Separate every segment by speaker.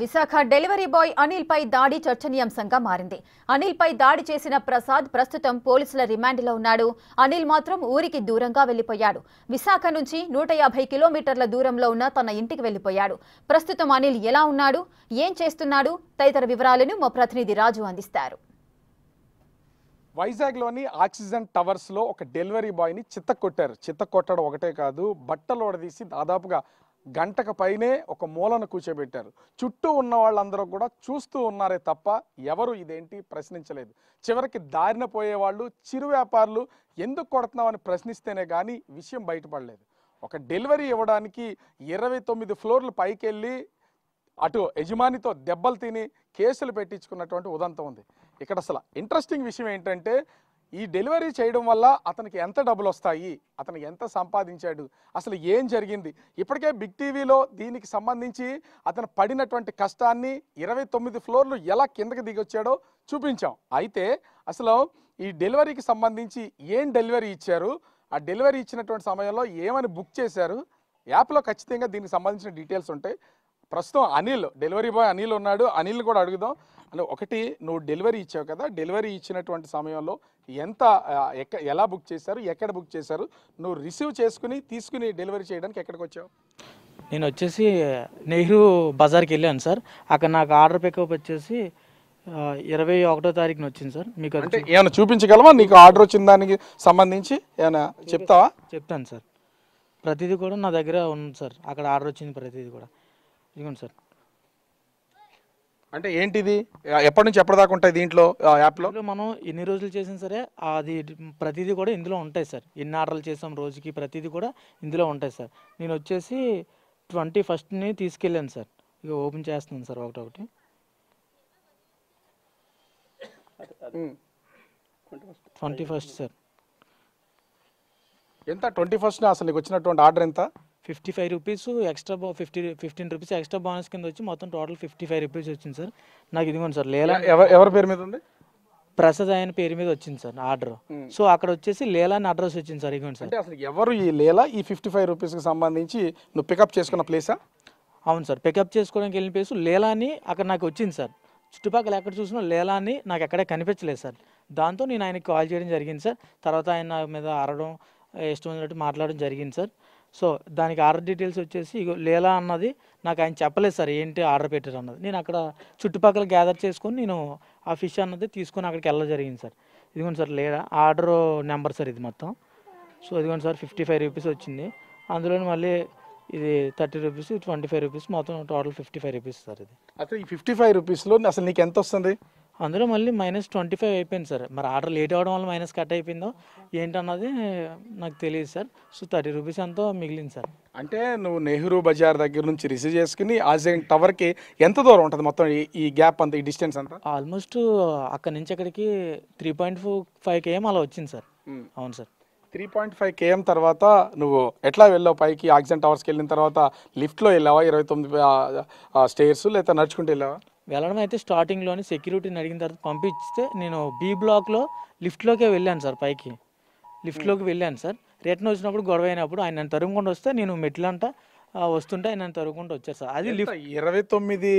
Speaker 1: Visakha delivery boy Anil పై దాడి చర్చనీయాంశంగా మారింది. అనిల్ పై దాడి చేసిన ప్రసాద్ ప్రస్తుతం పోలీసుల రిమాండ్లో ఉన్నాడు. అనిల్ మాత్రం ఊరికి దూరంగా వెళ్లిపోయాడు. విశాఖ నుంచి 150 కిలోమీటర్ల దూరంలో ఉన్న తన ఇంటికి వెళ్లిపోయాడు. ప్రస్తుతం అనిల్ ఎలా ఉన్నాడు, ఏం చేస్తున్నాడు తదితర వివరాలను మా ప్రతినిధి రాజు అందిస్తారు.
Speaker 2: వైజాగ్లోని ఆక్సిజన్ టవర్స్లో ఒక డెలివరీ బాయ్ని చిత్తకొట్టారు. చిత్తకొట్టడం ఒకటే కాదు, బట్టలు ఓడదీసి దాదాపుగా గంటకు పైనే ఒక మూలను కూర్చోబెట్టారు. చుట్టూ ఉన్న వాళ్ళందరూ కూడా చూస్తూ ఉన్నారే తప్ప ఎవరు ఇదేంటి ప్రశ్నించలేదు. చివరికి దారిన పోయేవాళ్ళు, చిరు వ్యాపారులు ఎందుకు కొడుతున్నామని ప్రశ్నిస్తేనే కానీ విషయం బయటపడలేదు. ఒక డెలివరీ ఇవ్వడానికి 29 ఫ్లోర్లు పైకెళ్ళి అటు యజమానితో దెబ్బలు తిని కేసులు పెట్టించుకున్నటువంటి ఉదంతం ఉంది. ఇక్కడ అసలు ఇంట్రెస్టింగ్ విషయం ఏంటంటే, ఈ డెలివరీ చేయడం వల్ల అతనికి ఎంత డబ్బులు వస్తాయి, అతను ఎంత సంపాదించాడు, అసలు ఏం జరిగింది, ఇప్పటికే బిగ్ టీవీలో దీనికి సంబంధించి అతను పడినటువంటి కష్టాన్ని 29 ఫ్లోర్లు ఎలా కిందకి దిగొచ్చాడో చూపించాం. అయితే అసలు ఈ డెలివరీకి సంబంధించి ఏం డెలివరీ ఇచ్చారు, ఆ డెలివరీ ఇచ్చినటువంటి సమయంలో ఏమని బుక్ చేశారు, యాప్లో ఖచ్చితంగా దీనికి సంబంధించిన డీటెయిల్స్ ఉంటాయి. ప్రస్తుతం అనిల్, డెలివరీ బాయ్ అనిల్ ఉన్నాడు. అనిల్ కూడా అడుగుదాం. అంటే ఒకటి, నువ్వు డెలివరీ ఇచ్చావు కదా, డెలివరీ ఇచ్చినటువంటి సమయంలో ఎంత ఎలా బుక్ చేశారు, ఎక్కడ బుక్ చేశారు, నువ్వు రిసీవ్ చేసుకుని తీసుకుని డెలివరీ చేయడానికి ఎక్కడికి వచ్చావు?
Speaker 3: నేను వచ్చేసి నెహ్రూ బజార్కి వెళ్ళాను సార్. అక్కడ నాకు ఆర్డర్ పికప్ వచ్చేసి 21వ తారీఖున వచ్చింది సార్. మీకు
Speaker 2: అంటే ఏమైనా చూపించగలవా, నీకు ఆర్డర్ వచ్చిన దానికి సంబంధించి ఏమైనా చెప్తావా?
Speaker 3: చెప్తాను సార్. ప్రతిదీ కూడా నా దగ్గర ఉంది సార్. అక్కడ ఆర్డర్ వచ్చింది ప్రతిదీ కూడా ఇదిగోండి సార్.
Speaker 2: అంటే ఏంటిది, ఎప్పటి నుంచి ఎప్పటిదాకా ఉంటాయి దీంట్లో యాప్లో?
Speaker 3: మనం ఎన్ని రోజులు చేసినా సరే అది ప్రతిదీ కూడా ఇందులో ఉంటాయి సార్. ఎన్ని ఆర్డర్లు చేసాం రోజుకి ప్రతిదీ కూడా ఇందులో ఉంటాయి సార్. నేను వచ్చేసి 21ని తీసుకెళ్ళాను సార్. ఇక ఓపెన్ చేస్తున్నాను సార్ ఒకటొకటి. 21st sir.
Speaker 2: ఎంత 21st అసలు నీకు వచ్చినటువంటి ఆర్డర్ ఎంత?
Speaker 3: 55 rupees extra 15 rupees extra bonus కింద వచ్చి మొత్తం టోటల్ 55 రూపీస్ వచ్చింది సార్. నాకు ఇదిగోండి సార్. లేలా
Speaker 2: ఎవరి పేరు మీద ఉంది?
Speaker 3: ప్రసాద్ ఆయన పేరు మీద వచ్చింది సార్ ఆర్డర్. సో అక్కడ వచ్చేసి లేలా అని అడ్రస్ వచ్చింది సార్. ఇదిగోండి సార్.
Speaker 2: అంటే అసలు ఎవరు ఈ లేలా, ఈ 55 రూపీస్కి సంబంధించి నువ్వు పికప్ చేసుకున్న ప్లేసా?
Speaker 3: అవును సార్. పికప్ చేసుకోవడానికి వెళ్ళిన ప్లేస్ లేలా అని అక్కడ నాకు వచ్చింది సార్. చుట్టుపక్కల ఎక్కడ చూసినా లేలా అని నాకు ఎక్కడే కనిపించలేదు సార్. దాంతో నేను ఆయనకి కాల్ చేయడం జరిగింది సార్. తర్వాత ఆయన నా మీద అరవడం, ఇష్టం వచ్చినట్టు మాట్లాడడం జరిగింది సార్. సో దానికి ఆర్డర్ డీటెయిల్స్ వచ్చేసి ఇగో లేలా అన్నది నాకు ఆయన చెప్పలేదు సార్, ఏంటి ఆర్డర్ పెట్టారు అన్నది. నేను అక్కడ చుట్టుపక్కల గ్యాదర్ చేసుకొని నేను ఆ ఫిష్ అన్నది తీసుకొని అక్కడికి వెళ్ళడం జరిగింది సార్. ఇదిగోండి సార్ లేలా ఆర్డర్ నెంబర్ సార్ ఇది మొత్తం. సో ఇదిగోండి సార్ 55 రూపీస్ వచ్చింది. అందులో మళ్ళీ ఇది 30 రూపీస్, 25 రూపీస్, మొత్తం టోటల్ 55 రూపీస్ సార్. ఇది
Speaker 2: అసలు ఈ 55 రూపీస్లో అసలు నీకు ఎంత వస్తుంది?
Speaker 3: అందులో మళ్ళీ -25 అయిపోయింది సార్. మరి ఆర్డర్ లేట్ అవ్వడం వల్ల మైనస్ కట్ అయిపోయిందో ఏంటన్నది నాకు తెలియదు సార్. సో 30 రూపీస్ ఎంతో మిగిలింది సార్.
Speaker 2: అంటే నువ్వు నెహ్రూ బజార్ దగ్గర నుంచి రిసీవ్ చేసుకుని ఆక్సిజన్ టవర్కి ఎంత దూరం ఉంటుంది మొత్తం ఈ గ్యాప్ అంతా, ఈ డిస్టెన్స్ అంతా?
Speaker 3: ఆల్మోస్ట్ అక్కడి నుంచి అక్కడికి 3.5 km అలా వచ్చింది సార్. అవును సార్.
Speaker 2: 3.5 km తర్వాత నువ్వు ఎట్లా వెళ్ళావు పైకి? ఆక్సిజన్ టవర్స్కి వెళ్ళిన తర్వాత లిఫ్ట్లో వెళ్ళావా 29 స్టేర్స్, లేదా నడుచుకుంటూ వెళ్ళావా?
Speaker 3: వెళ్ళడం అయితే స్టార్టింగ్లోని సెక్యూరిటీని అడిగిన తర్వాత పంపిస్తే నేను బి బ్లాక్లో లిఫ్ట్లోకే వెళ్ళాను సార్. పైకి లిఫ్ట్లోకి వెళ్ళాను సార్. రిటర్న్ వచ్చినప్పుడు గొడవ అయినప్పుడు ఆయన నన్ను తరుగుకుంటూ వస్తే నేను మెట్లంట వస్తుంటే ఆయన నన్ను తరుగుకుంటూ వచ్చారు సార్. అది లిఫ్ట్
Speaker 2: 29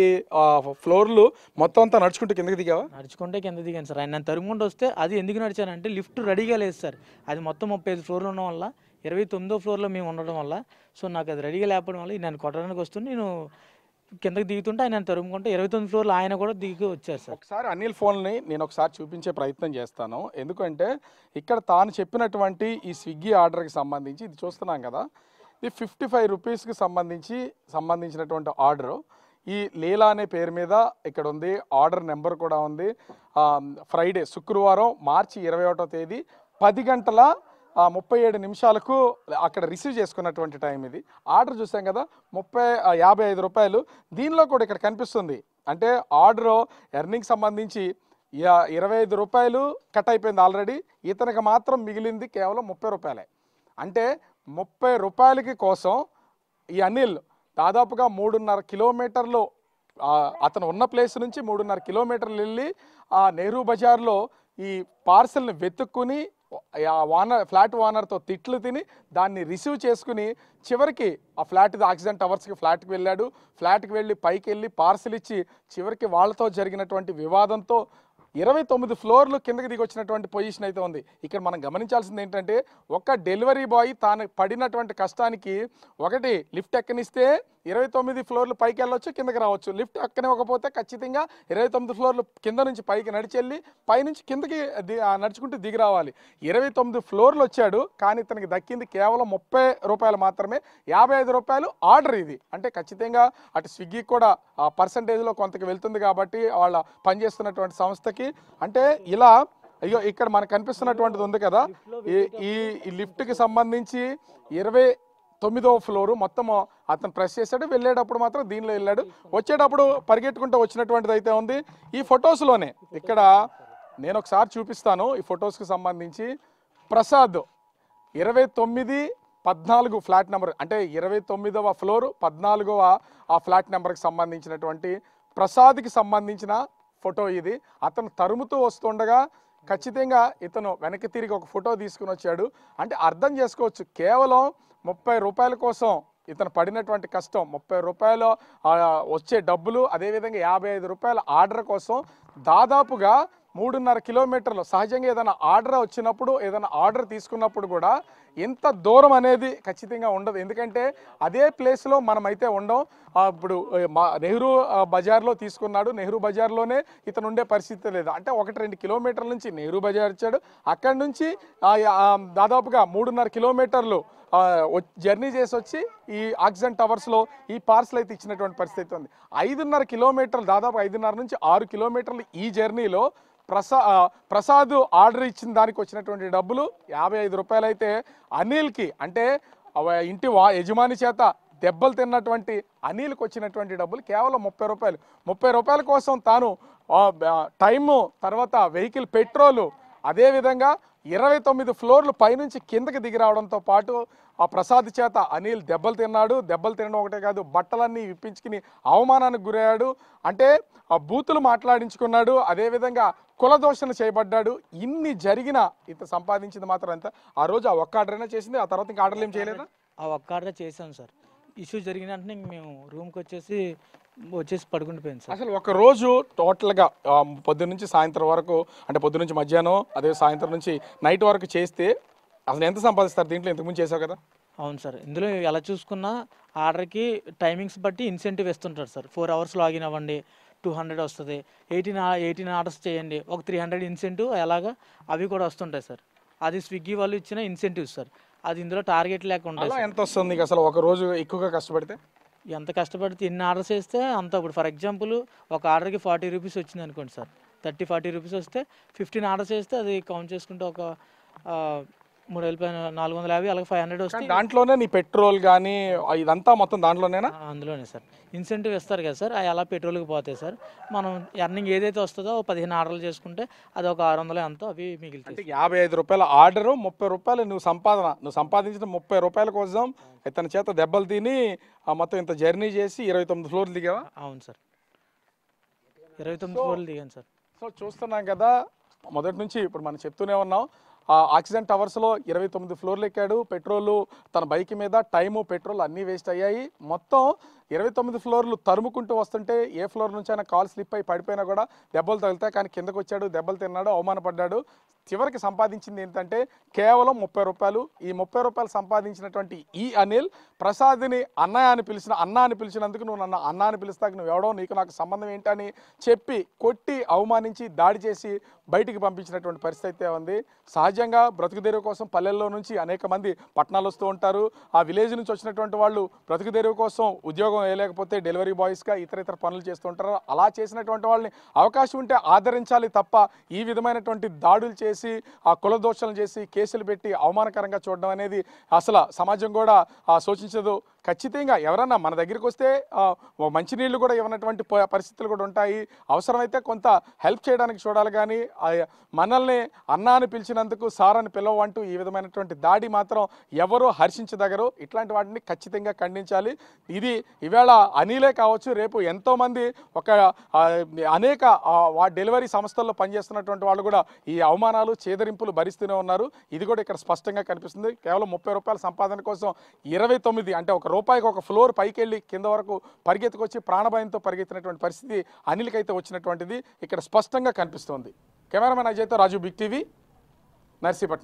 Speaker 2: ఫ్లోర్లు మొత్తం అంతా నడుచుకుంటూ కిందకి దిగావా?
Speaker 3: నడుచుకుంటే కింద దిగాను సార్. ఆయన నన్ను తరుగుకుంటూ వస్తే అది ఎందుకు నడిచానంటే లిఫ్ట్ రెడీగా లేదు సార్. అది మొత్తం 35 ఫ్లోర్లు ఉండడం వల్ల 29వ ఫ్లోర్లో మేము ఉండడం వల్ల, సో నాకు అది రెడీగా లేకపోవడం వల్ల నన్ను కొట్టడానికి వస్తుంది. నేను కిందకి దిగుతుంటే ఆయన తరుముకుంటే 29 ఫ్లోర్లో ఆయన కూడా దిగి వచ్చారు సార్.
Speaker 2: ఒకసారి అనిల్ ఫోన్ని నేను ఒకసారి చూపించే ప్రయత్నం చేస్తాను. ఎందుకంటే ఇక్కడ తాను చెప్పినటువంటి ఈ స్విగ్గీ ఆర్డర్కి సంబంధించి ఇది చూస్తున్నాం కదా, ఇది 55 రూపీస్కి సంబంధించినటువంటి ఆర్డరు. ఈ లీలా అనే పేరు మీద ఇక్కడ ఉంది. ఆర్డర్ నెంబర్ కూడా ఉంది. ఫ్రైడే, శుక్రవారం మార్చి 21వ తేదీ 10 గంటల 37 నిమిషాలకు అక్కడ రిసీవ్ చేసుకున్నటువంటి టైం ఇది. ఆర్డర్ చూసాం కదా 55 రూపాయలు. దీనిలో కూడా ఇక్కడ కనిపిస్తుంది, అంటే ఆర్డర్ ఎర్నింగ్ సంబంధించి 25 రూపాయలు కట్ అయిపోయింది ఆల్రెడీ. ఇతనికి మాత్రం మిగిలింది కేవలం 30 రూపాయలే. అంటే 30 రూపాయలకి కోసం ఈ అనిల్ దాదాపుగా 3.5 కిలోమీటర్లు, అతను ఉన్న ప్లేస్ నుంచి 3.5 కిలోమీటర్లు వెళ్ళి ఆ నెహ్రూ బజార్లో ఈ పార్సెల్ని వెతుక్కుని ఫ్లాట్ ఓనర్తో తిట్లు తిని దాన్ని రిసీవ్ చేసుకుని చివరికి ఆ ఆక్సిజన్ టవర్స్కి ఫ్లాట్కి వెళ్ళాడు. ఫ్లాట్కి వెళ్ళి పైకి వెళ్ళి పార్సిల్ ఇచ్చి చివరికి వాళ్ళతో జరిగినటువంటి వివాదంతో 29 ఫ్లోర్లు కిందకి దిగి వచ్చినటువంటి పొజిషన్ అయితే ఉంది. ఇక్కడ మనం గమనించాల్సింది ఏంటంటే ఒక డెలివరీ బాయ్ తాను పడినటువంటి కష్టానికి ఒకటి లిఫ్ట్ ఎక్కనిస్తే 29 ఫ్లోర్లు పైకి వెళ్ళొచ్చు, కిందకి రావచ్చు. లిఫ్ట్ ఎక్కనివ్వకపోతే ఖచ్చితంగా 29 ఫ్లోర్లు కింద నుంచి పైకి నడిచెళ్ళి పైనుంచి కిందకి నడుచుకుంటూ దిగి రావాలి. 29 ఫ్లోర్లు వచ్చాడు, కానీ ఇతనికి దక్కింది కేవలం 30 రూపాయలు మాత్రమే. 55 రూపాయలు ఆర్డర్ ఇది. అంటే ఖచ్చితంగా అటు స్విగ్గీకి కూడా పర్సంటేజ్లో కొంతకి వెళ్తుంది కాబట్టి వాళ్ళ పనిచేస్తున్నటువంటి సంస్థకి. అంటే ఇలా అయ్యో ఇక్కడ మనకు కనిపిస్తున్నటువంటిది ఉంది కదా, ఈ లిఫ్ట్కి సంబంధించి 29వ ఫ్లోరు మొత్తం అతను ప్రెస్ చేశాడు. వెళ్ళేటప్పుడు మాత్రం దీనిలో వెళ్ళాడు, వచ్చేటప్పుడు పరిగెట్టుకుంటూ వచ్చినటువంటిది అయితే ఉంది. ఈ ఫొటోస్లోనే ఇక్కడ నేను ఒకసారి చూపిస్తాను. ఈ ఫొటోస్కి సంబంధించి ప్రసాద్ 2914 ఫ్లాట్ నెంబర్, అంటే 29వ ఫ్లోర్ 14వ ఆ ఫ్లాట్ నెంబర్కి సంబంధించినటువంటి ప్రసాద్కి సంబంధించిన ఫోటో ఇది. అతను తరుముతూ వస్తుండగా ఖచ్చితంగా ఇతను వెనక్కి తిరిగి ఒక ఫోటో తీసుకుని వచ్చాడు. అంటే అర్థం చేసుకోవచ్చు, కేవలం 30 రూపాయల కోసం ఇతను పడినటువంటి కష్టం, 30 రూపాయలు వచ్చే డబ్బులు, అదేవిధంగా 55 రూపాయల ఆర్డర్ కోసం దాదాపుగా 3.5 కిలోమీటర్లు. సహజంగా ఏదైనా ఆర్డర్ వచ్చినప్పుడు, ఏదైనా ఆర్డర్ తీసుకున్నప్పుడు కూడా ఎంత దూరం అనేది ఖచ్చితంగా ఉండదు, ఎందుకంటే అదే ప్లేస్లో మనమైతే ఉండం. ఇప్పుడు నెహ్రూ బజార్లో తీసుకున్నాడు, నెహ్రూ బజార్లోనే ఇతను ఉండే పరిస్థితి లేదు. అంటే 1-2 కిలోమీటర్ల నుంచి నెహ్రూ బజార్ వచ్చాడు, అక్కడి నుంచి దాదాపుగా 3.5 కిలోమీటర్లు జర్నీ చేసి వచ్చి ఈ ఆక్సిజన్ టవర్స్లో ఈ పార్సల్ అయితే ఇచ్చినటువంటి పరిస్థితి ఉంది. 5.5 కిలోమీటర్లు, దాదాపు 5.5 నుంచి 6 కిలోమీటర్లు ఈ జర్నీలో ప్రసాద్ ఆర్డర్ ఇచ్చిన దానికి వచ్చినటువంటి డబ్బులు 55 రూపాయలు అయితే అనిల్కి, అంటే ఇంటి యజమాని చేత దెబ్బలు తిన్నటువంటి అనిల్కి వచ్చినటువంటి డబ్బులు కేవలం 30 రూపాయలు. 30 రూపాయల కోసం తాను టైము, తర్వాత వెహికల్ పెట్రోలు, అదేవిధంగా 29 ఫ్లోర్లు పైనుంచి కిందకి దిగి రావడంతో పాటు ఆ ప్రసాద్ చేత అనిల్ దెబ్బలు తిన్నాడు. దెబ్బలు తినడం ఒకటే కాదు, బట్టలన్నీ విప్పించుకుని అవమానానికి గురయ్యాడు. అంటే ఆ బూతులు మాట్లాడించుకున్నాడు, అదేవిధంగా కులదోషణ చేయబడ్డాడు. ఇన్ని జరిగిన ఇంత సంపాదించింది మాత్రం ఎంత? ఆ రోజు ఆ ఒక్క ఆర్డర్ అయినా చేసింది, ఆ తర్వాత ఇంకా ఆర్డర్లు ఏం చేయలేదా?
Speaker 3: ఆ ఒక్క ఆర్డర్ చేసాం సార్. ఇష్యూ జరిగిన వెంటనే మేము రూమ్కి వచ్చేసి పడుకుండిపోయాం సార్.
Speaker 2: అసలు ఒక రోజు టోటల్గా పొద్దున్న నుంచి సాయంత్రం వరకు, అంటే పొద్దున్న నుంచి మధ్యాహ్నం, అదే సాయంత్రం నుంచి నైట్ వరకు చేస్తే అసలు ఎంత సంపాదిస్తారు దీంట్లో? ఇంతకుముందు చేసావు కదా.
Speaker 3: అవును సార్, ఇందులో ఎలా చూసుకున్నా ఆర్డర్కి టైమింగ్స్ బట్టి ఇన్సెంటివ్ ఇస్తుంటారు సార్. 4 అవర్స్ లాగిన్ అవ్వండి 200 వస్తుంది, 18 ఆర్డర్స్ చేయండి ఒక 300 ఇన్సెంటివ్, అలాగా అవి కూడా వస్తుంటాయి సార్. అది స్విగ్గీ వాళ్ళు ఇచ్చిన ఇన్సెంటివ్స్ సార్. అది ఇందులో టార్గెట్ లేకుండా
Speaker 2: ఎంత వస్తుంది అసలు ఒక రోజు ఎక్కువగా కష్టపడితే?
Speaker 3: ఎంత కష్టపడితే ఎన్ని ఆర్డర్స్ వేస్తే అంత. ఇప్పుడు ఫర్ ఎగ్జాంపుల్ ఒక ఆర్డర్కి 40 రూపీస్ వచ్చింది అనుకోండి సార్, 30-40 రూపీస్ వస్తే 15 ఆర్డర్స్ వేస్తే అది కౌంట్ చేసుకుంటే ఒక 3,450, అలాగే 500 వస్తుంది.
Speaker 2: దాంట్లోనే నీ పెట్రోల్ కానీ ఇదంతా మొత్తం దాంట్లోనేనా?
Speaker 3: అందులోనే సార్. ఇన్సెంటివ్ ఇస్తారు కదా సార్, అవి అలా పెట్రోల్కి పోతాయి సార్. మనం ఎర్నింగ్ ఏదైతే వస్తుందో 15 ఆర్డర్లు చేసుకుంటే అది ఒక 600 ఎంతో అవి మిగిలితే
Speaker 2: 55 రూపాయల ఆర్డరు, 30 రూపాయలు నువ్వు సంపాదించిన 30 రూపాయల కోసం ఇతని చేత దెబ్బలు తిని మొత్తం ఇంత జర్నీ చేసి 29 ఫ్లోర్లు దిగావా?
Speaker 3: అవును సార్, 29 ఫ్లోర్లు దిగాను సార్.
Speaker 2: సో చూస్తున్నాం కదా, మొదటి నుంచి ఇప్పుడు మనం చెప్తూనే ఉన్నాం. ఆక్సిజన్ టవర్స్లో 29 ఫ్లోర్లు ఎక్కాడు. పెట్రోలు తన బైక్ మీద, టైము, పెట్రోల్ అన్నీ వేస్ట్ అయ్యాయి. మొత్తం 29 ఫ్లోర్లు తరుముకుంటూ వస్తుంటే ఏ ఫ్లోర్ నుంచి అయినా కాల్ స్లిప్ అయి పడిపోయినా కూడా దెబ్బలు తగులుతాయి. కానీ కిందకు వచ్చాడు, దెబ్బలు తిన్నాడు, అవమానపడ్డాడు. చివరికి సంపాదించింది ఏంటంటే కేవలం 30 రూపాయలు. ఈ 30 రూపాయలు సంపాదించినటువంటి ఈ అనిల్ ప్రసాద్ని అన్న అని పిలిచినందుకు, నువ్వు నన్ను అన్న అని పిలుస్తాక నువ్వు ఎవడో, నీకు నాకు సంబంధం ఏంటని చెప్పి కొట్టి అవమానించి దాడి చేసి బయటికి పంపించినటువంటి పరిస్థితి అయితే ఉంది. సహజంగా బ్రతుకుదెరువు కోసం పల్లెల్లో నుంచి అనేక మంది పట్టణాలు వస్తూ ఉంటారు. ఆ విలేజ్ నుంచి వచ్చినటువంటి వాళ్ళు బ్రతుకుదెరువు కోసం ఉద్యోగం వేయలేకపోతే డెలివరీ బాయ్స్గా ఇతర పనులు చేస్తూ ఉంటారు. అలా చేసినటువంటి వాళ్ళని అవకాశం ఉంటే ఆదరించాలి తప్ప ఈ విధమైనటువంటి దాడులు చేసి, ఆ కులదోషణలు చేసి, కేసులు పెట్టి అవమానకరంగా చూడడం అనేది అసలు సమాజం కూడా శోచించదు. ఖచ్చితంగా ఎవరన్నా మన దగ్గరికి వస్తే ఓ మంచినీళ్ళు కూడా ఇవ్వనటువంటి పరిస్థితులు కూడా ఉంటాయి. అవసరమైతే కొంత హెల్ప్ చేయడానికి చూడాలి, కానీ మనల్ని అన్న అని పిలిచినందుకు సార్ అని పిలవంటూ ఈ విధమైనటువంటి దాడి మాత్రం ఎవరూ హర్షించదగరు. ఇట్లాంటి వాటిని ఖచ్చితంగా ఖండించాలి. ఇది ఈవేళ అనిలే కావచ్చు, రేపు ఎంతోమంది అనేక డెలివరీ సంస్థల్లో పనిచేస్తున్నటువంటి వాళ్ళు కూడా ఈ అవమానాలు చేదరింపులు భరిస్తూనే ఉన్నారు. ఇది కూడా ఇక్కడ స్పష్టంగా కనిపిస్తుంది. కేవలం 30 రూపాయల సంపాదన కోసం 29 అంటే ఒక రూపాయికి ఒక ఫ్లోర్ పైకి వెళ్ళి కింద వరకు పరిగెత్తుకొచ్చి ప్రాణభయంతో పరిగెత్తినటువంటి పరిస్థితి అనిల్కైతే వచ్చినటువంటిది ఇక్కడ స్పష్టంగా కనిపిస్తోంది. కెమెరామెన్ అజయ్తో రాజు, బిగ్ టీవీ, నర్సీపట్నం.